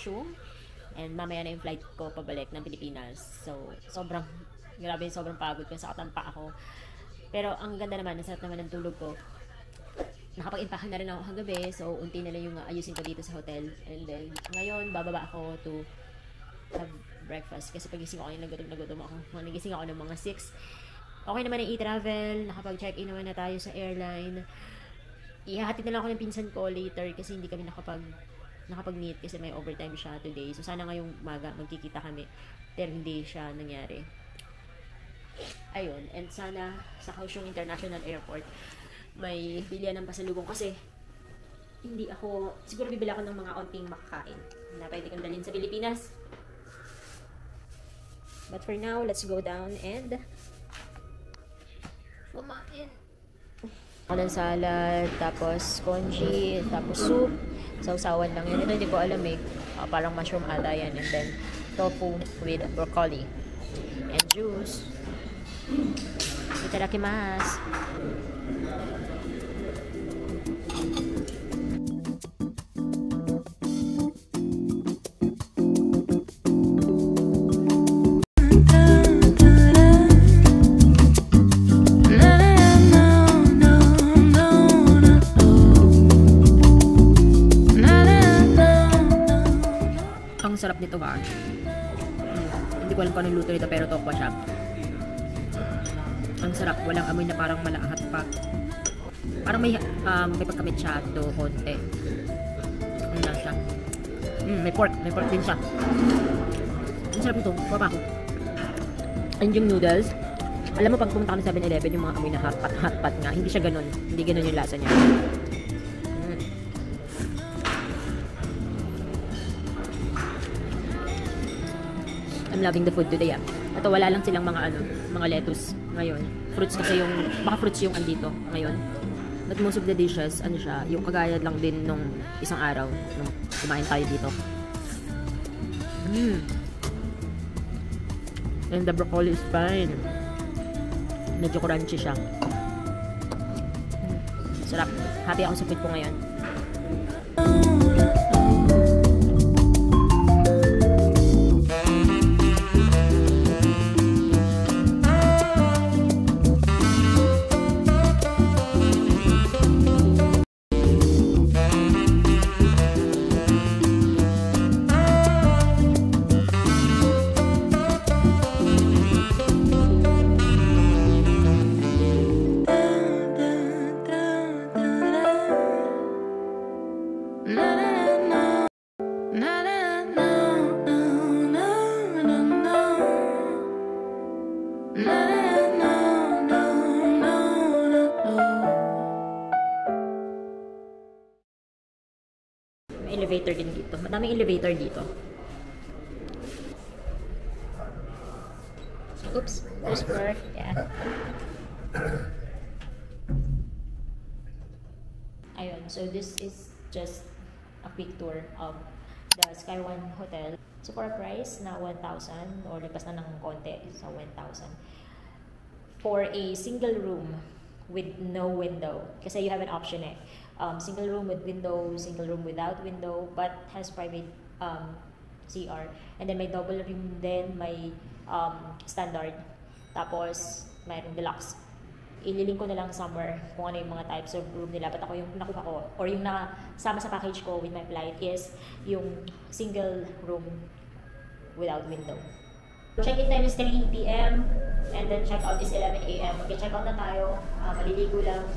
Kaohsiung. And mamaya na yung flight ko pabalik ng Pilipinas. So, grabe, sobrang pagod ko. Sakatan pa ako. Pero ang ganda naman, nasarap naman ng tulog ko. Nakapag-impahan na rin ako kagabi. So, unti na lang yung ayusin ko dito sa hotel. And then, ngayon, bababa ako to have breakfast. Kasi pagising ko kanina, nagutom ako. Nagising ako ng mga 6. Okay naman ang e-travel. Nakapag-check-in naman na tayo sa airline. Ihahatid na lang ako ng pinsan ko later kasi hindi kami nakapag-meet kasi may overtime siya today. So, sana ngayong umaga magkikita kami. Pero hindi siya nangyari. Ayun. And sana sa Kaohsiung International Airport may bilihan ng pasalubong kasi hindi ako, siguro bibili ako ng mga onting makakain na pwede kong dalhin sa Pilipinas. But for now, let's go down and kumain. Ako ng salad, tapos congee, tapos soup. Sausawan lang yun. Ito hindi ko alam eh. Parang mushroom ata yan. And then tofu with broccoli. And juice. Itadakimasu. Ang sarap nito ha. Hindi ko alam kung anong luto nito pero tokwa siya. Ang sarap. Walang amoy na parang malahat pa. Parang may pagkamit siya to konti. Ano lang siya. May pork. May pork din siya. Ang sarap nito. Kuha pa ako. And yung noodles. Alam mo pag pumunta ka ng 7-Eleven yung mga amoy na hot pot nga. Hindi siya ganun. Hindi ganun yung lasa niya. I'm loving the food today. Ito wala lang silang mga mga lettuce ngayon. Fruits kasi baka fruits yung andito ngayon. But most of the dishes, siya, yung kagaya lang din nung isang araw nung kumain tayo dito. And the broccoli is fine. Medyo crunchy siya. Sarap. Happy ako sa food ko ngayon. Elevator din dito. Madaming elevator dito. Oops. There's work. Yeah. Ayun. So, this is just a quick tour of the Sky One Hotel. So, for a price na 1,000 or lipas na ng konti sa 1,000 for a single room with no window. Kasi you have an option eh. Single room with window, single room without window, but has private CR. And then may double room din, may standard. Tapos, mayroong deluxe. Ililink ko na lang somewhere kung ano yung mga types of room nila. But ako yung nakuha ko, or yung nasama sa package ko with my flight is yung single room without window. Check-in time is 3 p.m. and then check-out is 11 a.m. Okay, check-out na tayo. Maliligo lang.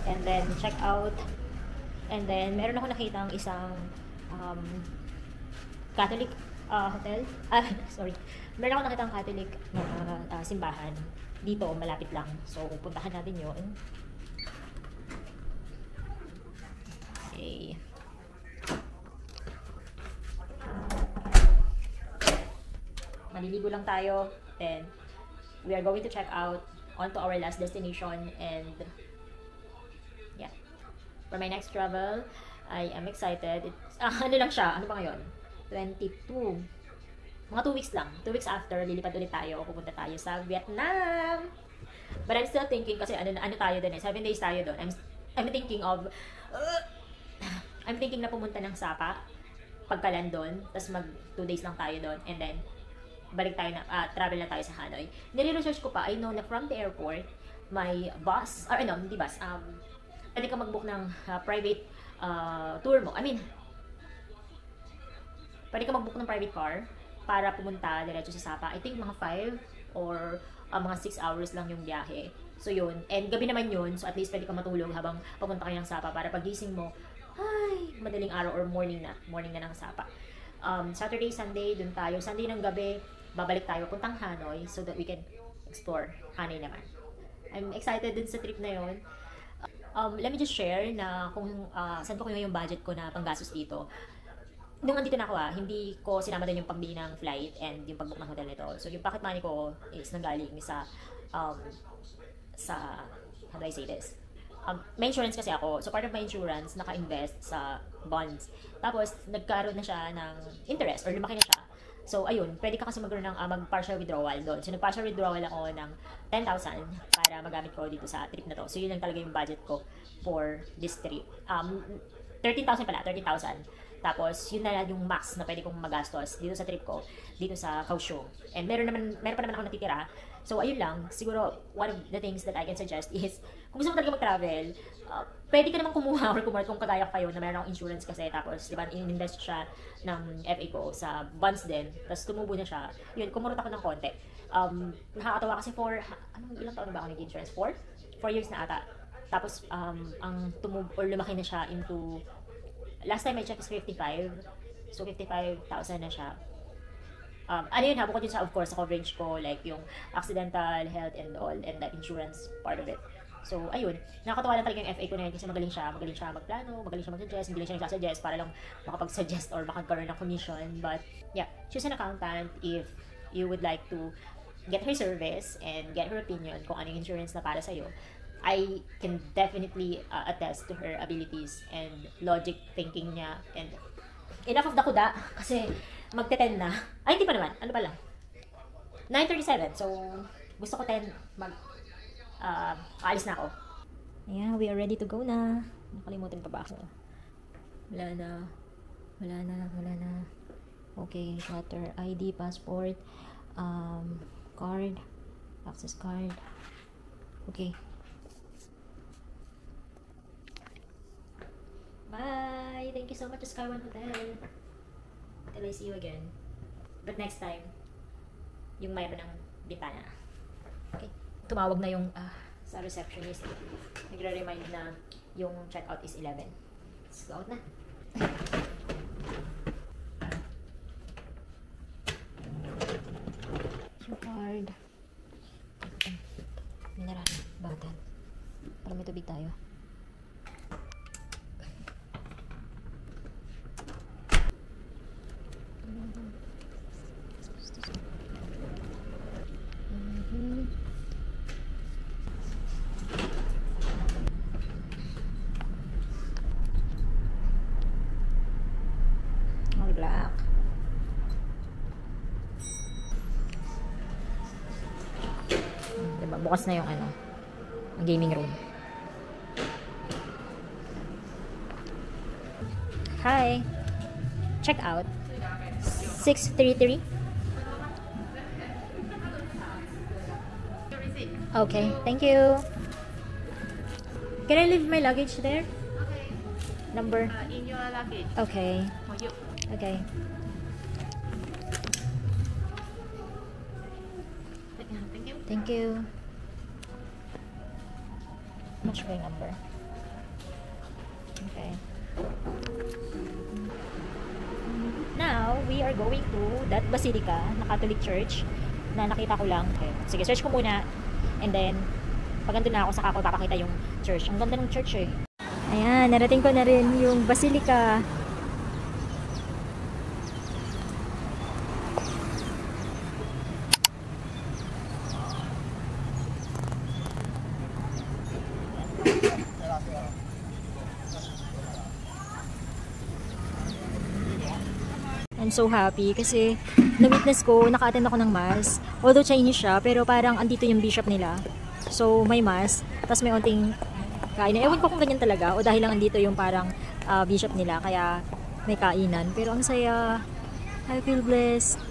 And then check-out. And then meron ako nakita ang isang Catholic hotel. Sorry. Meron ako nakita ang Catholic na simbahan. Dito, malapit lang. So, puntahan natin yun. Okay. Maliligo lang tayo. Then, we are going to check out onto our last destination. And, yeah. For my next travel, I am excited. Ano lang siya? Ano ba ngayon? 22. Mga 2 weeks lang. 2 weeks after, lilipat ulit tayo. Pupunta tayo sa Vietnam. But I'm still thinking, kasi ano tayo doon eh. 7 days tayo doon. I'm thinking of, I'm thinking na pumunta ng Sapa. pagkalan doon, tapos mag 2 days lang tayo doon, and then balik tayo na, travel na tayo sa Hanoi. Nire-research ko pa, I know na from the airport, may bus, or ano, hindi bus, pwede ka mag-book ng private tour mo. I mean, pwede ka mag-book ng private car para pumunta diretso sa Sapa. I think mga 5 or mga 6 hours lang yung biyahe. So yun, and gabi naman yun, so at least pwede ka matulog habang papunta kayo ng Sapa para pagising mo, ay, madaling araw or morning na ng Sapa. Saturday, Sunday, dun tayo. Sunday ng gabi, babalik tayo puntang Hanoi so that we can explore Hanoi naman. I'm excited dun sa trip na yun. Let me just share na kung saan ko yung budget ko na panggastos dito. Nung andito na ako hindi ko sinama din yung pagbili ng flight and yung pagbook ng hotel nito. So yung pocket money ko is nanggaling sa how do I say this? May insurance kasi ako. So part of my insurance, naka-invest sa bonds. Tapos nagkaroon na siya ng interest or lumaki na siya. So ayun, pwede ka kasi magkaroon ng mag-partial withdrawal doon. So nag-partial withdrawal ako ng 10,000 para magamit ko dito sa trip na to. So yun lang talaga yung budget ko for this trip. 13,000 pala, 13,000. Tapos, yun na lang yung max na pwede kong magastos dito sa trip ko, dito sa Kaohsiung. And meron pa naman ako natitira. So, ayun lang. Siguro, one of the things that I can suggest is, kung gusto mo talaga mag-travel, pwede ka naman kumuha or kumart kung kagaya kayo na meron akong insurance kasi. Tapos, di ba, in-invest siya ng FA ko sa bonds din. Tapos, tumubo na siya. Yun, kumurot ako ng konti. Nakakatawa kasi ilang taon na ba ako nag-insurance? 4 years na ata. Tapos, ang tumubo or lumaki na siya into last time I checked is 55. So, 55,000 na siya. Ano yun, bukod yun sa, of course, sa coverage ko, like yung accidental, health, and all, and that insurance part of it. So, ayun. Nakakatawa lang talaga yung FA ko na yun kasi magaling siya magplano, magaling siya mag-suggest, hindi lang siya nagsasuggest para lang makapag-suggest or makagkaroon ng commission. But, yeah, choose an accountant if you would like to get her service and get her opinion kung ano yung insurance na para sa'yo. I can definitely attest to her abilities and logic thinking niya. And enough of the kuda kasi magte-10 na. Ay, hindi pa naman. Ano pala? 9:37. So, gusto ko 10 aalis na ako. Ayan, we are ready to go na. Nakalimutan pa ba ako? Wala na. Okay, shutter, ID, passport, card, access card. Okay. Bye! Thank you so much, Sky One Hotel. Till I see you again. But next time, yung mayroon ng bitana. Okay. Tumawag na yung sa receptionist. Nagre-remind na yung checkout is 11. Let's go out na. Yung card. Mineral. Bottle. Para may tubig tayo. Black. Diba, bukas na yung gaming room. Hi. Check out. 633. Okay, thank you. Can I leave my luggage there? Okay. Number? In your luggage. Okay. For you. Okay. Thank you. Thank you. Much for your number. Okay. Now, we are going to that basilica na Catholic Church na nakita ko lang. Okay. Sige, search ko muna. And then, pag andun na ako, saka ko papakita yung church. Ang ganda ng church eh. Ayan, narating ko na rin yung basilica. I'm so happy kasi na-witness ko, naka-attend ako ng mass. Although Chinese siya, pero parang andito yung bishop nila. So, may mass, tapos may onting kain. Ewan ko kung ganyan talaga o dahil lang andito yung parang bishop nila. Kaya, may kainan. Pero ang saya. I feel blessed.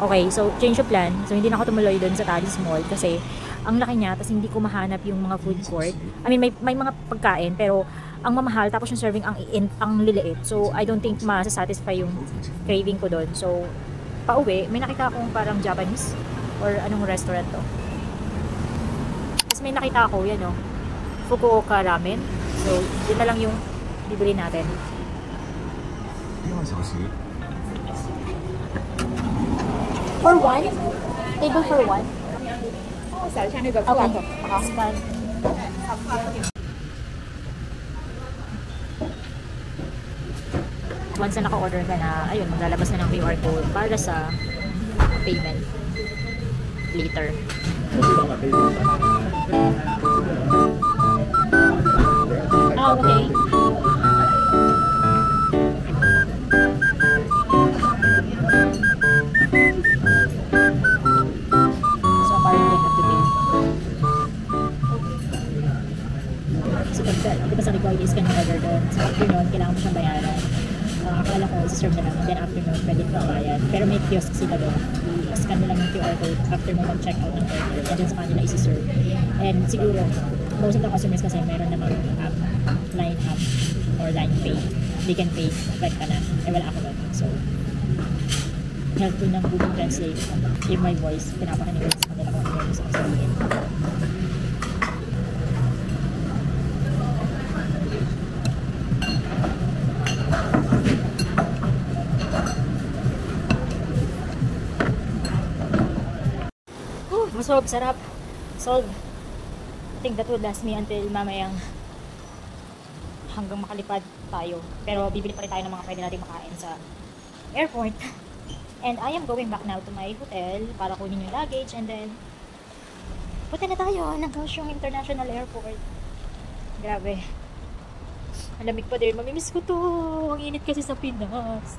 Okay, so change of plan. So hindi na ako tumuloy doon sa Talis Mall kasi ang laki niya, tapos hindi ko mahanap yung mga food court. I mean, may mga pagkain, pero ang mamahal, tapos yung serving ang liliit. So I don't think masasatisfy yung craving ko doon. So pauwi, may nakita akong parang Japanese or anong restaurant to. Tapos may nakita ako, yan o, Fukuoka Ramen. So yun na lang yung bibili natin. For one? Table for one? Okay. Scan. Once na naka-order ka na, ayun, maglalabas na ng QR code para sa payment later. Ah, okay. So apparently I have to pay. So diba sabi ko, i-scan yung order doon. So after nun, kailangan mo siyang bayaran. Akala ko, isi-serve na lang. And then after nun, pwede ko bayan. Pero may kiosk sila doon. I-scan nila yung QR code after mo mag-check out ng order. And then sa kanila isi-serve. And siguro, most of the customers kasi meron namang app, line app or line pay. They can pay right ka na. Eh wala ako doon. So, helpful ng Google Translate. Give my voice. Pinapakinig ko sa kanila kung ano yung gusto ko sabihin. Masarap, sarap. Solve. I think that would last me until mamayang hanggang makalipad tayo. Pero bibili pa rin tayo ng mga pwede natin makain sa airport. And I am going back now to my hotel para kunin yung luggage and then punta na tayo ng Kaohsiung International Airport. Grabe. Ang lamig pa din. Mamimiss ko to. Ang init kasi sa Pinas.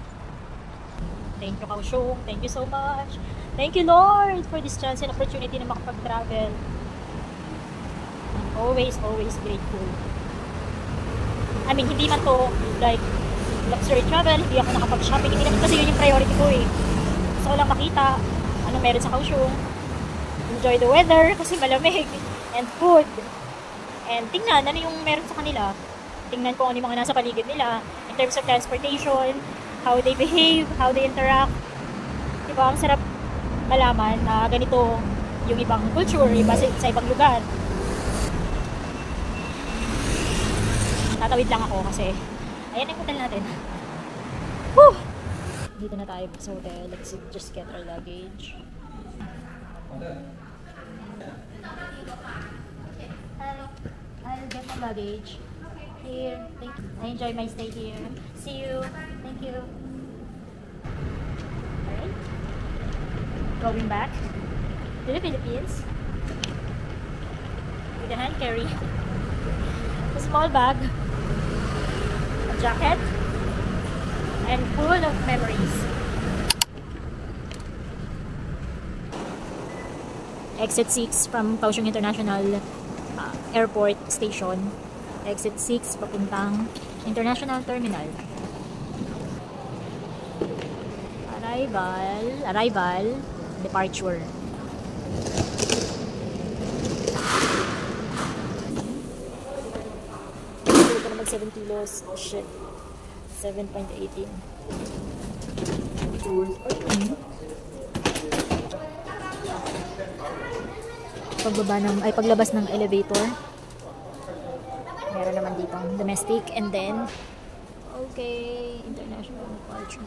Thank you, Kaohsiung. Thank you so much. Thank you, Lord, for this chance and opportunity na makapag-travel. I'm always grateful. I mean, hindi man to like luxury travel, hindi ako nakapag-shopping. Hindi naman kasi yun yung priority ko eh. Gusto ko lang makita ano meron sa Kaohsiung. Enjoy the weather kasi malamig. And food. And tingnan ano yung meron sa kanila. Tingnan ko ano yung mga nasa paligid nila in terms of transportation, how they behave, how they interact. Diba? Ang sarap malaman na ganito yung ibang culture, iba sa ibang lugar. Tatawid lang ako kasi ayan ang hotel natin. Whew! Dito na tayo sa hotel. Let's just get our luggage. I'll get my luggage. Here. Thank you. I enjoy my stay here. See you. Thank you. Alright. Going back to the Philippines with a hand carry, a small bag, a jacket, and full of memories. Exit 6 from Kaohsiung International Airport Station. Exit 6 papuntang International Terminal. Arrival, departure. Ito na mag 7 kilos. Shit. 7.18. Paglabas ng elevator. Meron naman dito domestic and then okay, international departure.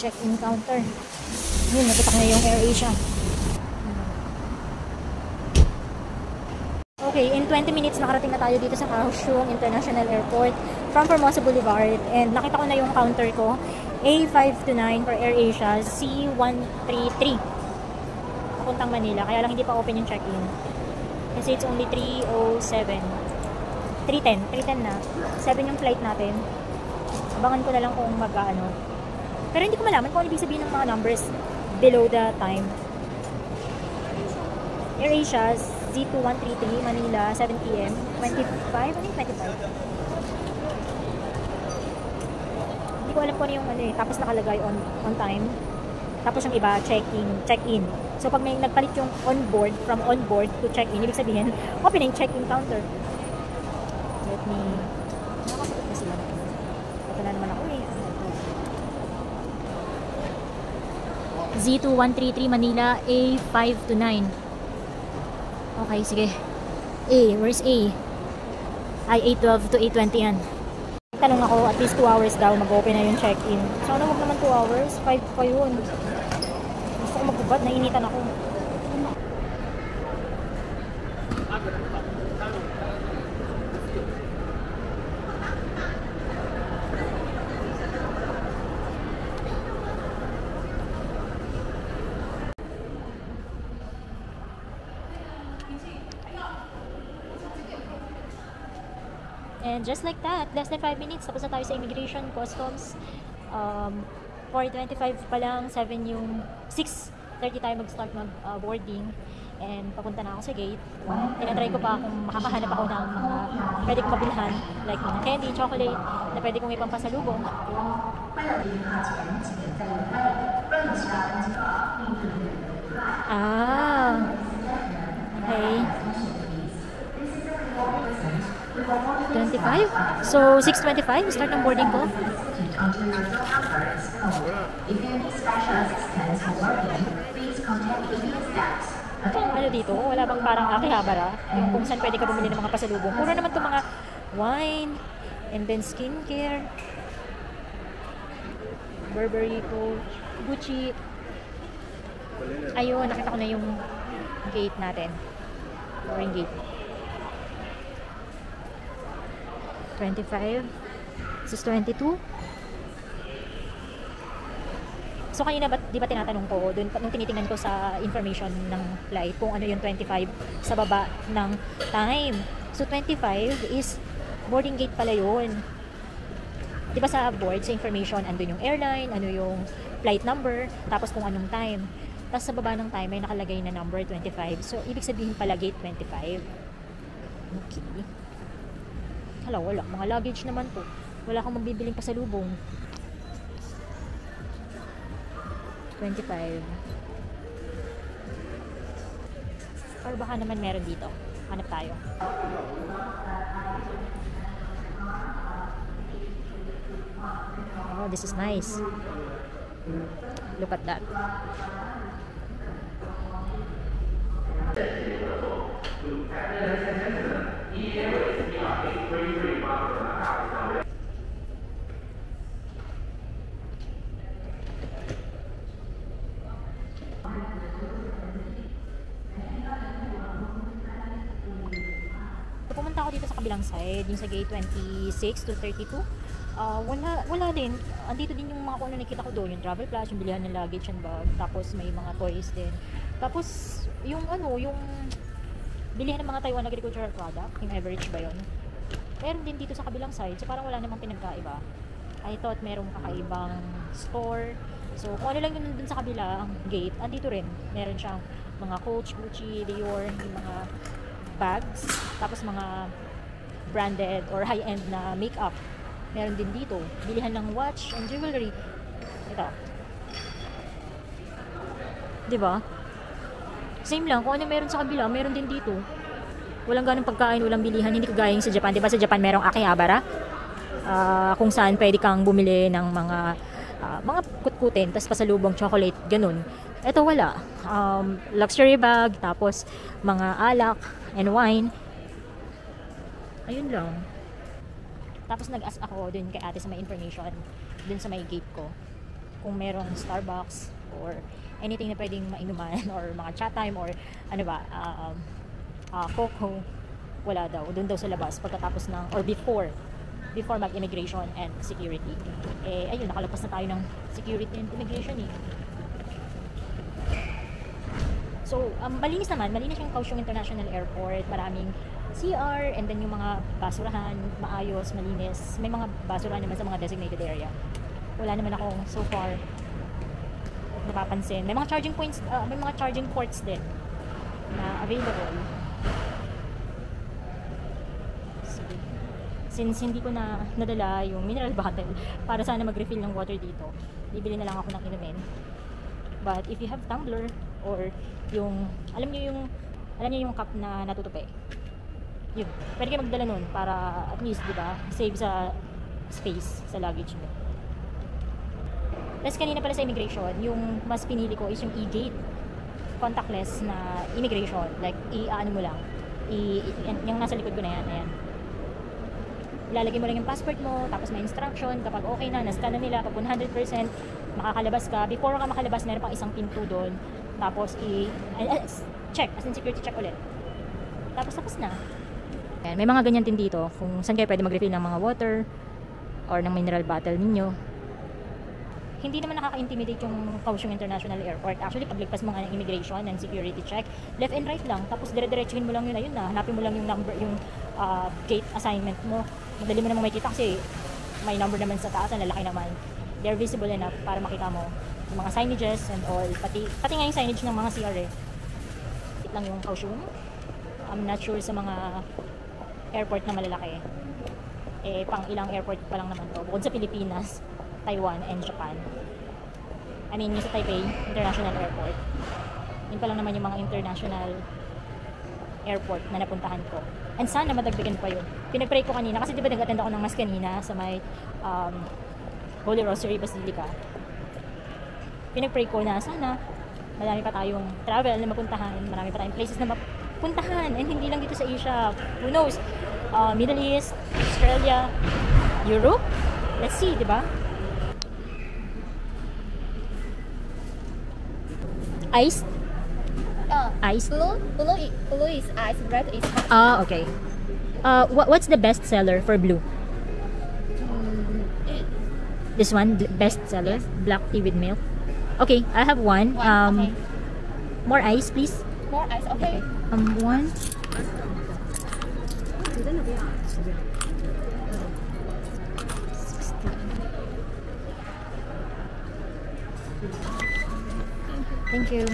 check-in counter. Yun, nakita ko na yung AirAsia. Okay, in 20 minutes nakarating na tayo dito sa Kaohsiung International Airport from Formosa Boulevard. And nakita ko na yung counter ko. A529 for AirAsia, C133. Papuntang Manila. Kaya lang hindi pa open yung check-in. Kasi it's only 3:07. 3:10 na. 7 yung flight natin. Abangan ko na lang kung mag-ano. Pero hindi ko malaman kung ano ibig sabihin ng mga numbers below the time. AirAsia Z2133 Manila 7 PM 25. Ano yung 25? Hindi ko alam kung ano yung ano eh. Tapos nakalagay on time. Tapos yung iba check-in. So pag may nagpalit yung from on board to check-in, ibig sabihin open yung check-in counter. Let me nakakasagot na sila. Ito na naman ako eh. Z2133 Manila A529. Okay, sige. Where's A? Ay, 8:12 to 8:20 yan. Tanong ako, at least 2 hours daw mag-open na yung check-in. Sana wag naman 2 hours, 5 pa yun. Gusto ko magbubad, nainitan ako. And just like that, less than 5 minutes, tapos na tayo sa immigration, customs. 4:25 pa lang, 6:30 tayo mag-start mag-boarding. And papunta na ako sa gate. Tinatry ko pa kung makakahanap ako ng mga pwede kong mabilhan, like mga candy, chocolate, na pwede kong ipampasalubong. Okay. 25? So, 6:25, start ng boarding ko. Ano dito? Wala bang parang Akihabara? Yung kung saan pwede ka bumili ng mga pasalubong. Puro naman itong mga wine, and then skincare, Burberry, Gucci. Ayun, nakita ko na yung gate natin. Boarding gate. 25. This is 22. So kanina di ba tinatanong ko doon nung tinitingnan ko sa information ng flight kung ano yung 25 sa baba ng time. So 25 is boarding gate pala yun. Di ba sa board, sa information, andun yung airline, ano yung flight number, tapos kung anong time. Tapos sa baba ng time may nakalagay na number 25. So ibig sabihin pala gate 25. Okay. Hala, wala. Mga luggage naman to. Wala kang mabibiling pasalubong. 25. Or baka naman meron dito. Hanap tayo. Oh, this is nice. Look at that. Pumunta ako dito sa kabilang side, yung sa gate 26 to 32. Wala din. Andito din yung mga kung ano nakita ko doon, yung travel plus, yung bilihan ng luggage and bag, tapos may mga toys din. Tapos yung yung bilihan ng mga Taiwan agricultural product, yung average ba yun? Meron din dito sa kabilang side, so parang wala namang pinagkaiba. I thought merong kakaibang store. So kung ano lang yun dun sa kabilang gate, andito rin. Meron siyang mga Coach, Gucci, Dior, yung mga bags, tapos mga branded or high-end na makeup. Meron din dito. Bilihan ng watch and jewelry. Ito. Diba? Same lang. Kung ano meron sa kabila, meron din dito. Walang ganong pagkain, walang bilihan. Hindi kagaya sa Japan. Diba sa Japan merong Akihabara? Kung saan pwede kang bumili ng mga kutkutin, tapos pasalubong chocolate, ganun. Ito wala. Luxury bag, tapos mga alak and wine. Ayun lang. Tapos nag-ask ako dun kay ate sa may information, dun sa may gate ko, kung merong Starbucks or anything na pwedeng mainuman or mga chat time or ano ba, cocoa, wala daw. Doon daw sa labas pagkatapos ng, or before mag-immigration and security. Eh, ayun, nakalagpas na tayo ng security and immigration eh. So, malinis yung Kaohsiung International Airport, maraming CR, and then yung mga basurahan, maayos, malinis. May mga basurahan naman sa mga designated area. Wala naman akong so far napapansin. May mga charging points, may mga charging ports din na available. Sige. Since hindi ko na nadala yung mineral bottle para sana mag-refill ng water dito, bibili na lang ako ng inumin. But if you have tumbler or yung, alam niyo yung cup na natutupi, yun, pwede kayo magdala nun para at least, di ba, save sa space sa luggage mo. Tapos kanina pala sa immigration, yung mas pinili ko is yung e-gate, contactless na immigration, like i-ano mo lang, yung nasa likod ko na yan, ayan. Ilalagay mo lang yung passport mo, tapos may instruction, kapag okay na, na-scan na nila, pag 100%, makakalabas ka. Before ka makalabas, meron pang isang pinto doon, tapos check, as in security check ulit. Tapos na. Ayan, may mga ganyan din dito, kung saan kayo pwede mag-refill ng mga water, or ng mineral bottle ninyo. Hindi naman nakaka-intimidate yung Kaohsiung International Airport. Actually, paglagpas mo nga ng immigration and security check, left and right lang, tapos dire-diretsuhin mo lang yun, ayun na, hanapin mo lang yung number, yung gate assignment mo. Madali mo namang makikita kasi may number naman sa taas, ang lalaki naman. They're visible enough para makita mo yung mga signages and all, pati nga yung signage ng mga CR eh. Ito lang yung Kaohsiung. I'm not sure sa mga airport na malalaki. Eh, pang ilang airport pa lang naman to, bukod sa Pilipinas, Taiwan, and Japan. I mean, yung sa Taipei International Airport. Yun pa lang naman yung mga international airport na napuntahan ko. And sana madagdagan pa yun. Pinag-pray ko kanina, kasi diba nag-attend ako ng mass kanina sa may Holy Rosary Basilica. Pinag-pray ko na sana marami pa tayong travel na mapuntahan, marami pa tayong places na mapuntahan, and hindi lang dito sa Asia. Who knows? Middle East, Australia, Europe? Let's see, diba? Ice? Ice? Blue is ice, red is hot. Ah, okay. What's the best seller for blue? This one, best seller? Yes. Black tea with milk. Okay, I have one. Okay. More ice, please. More ice, okay. One. Thank you.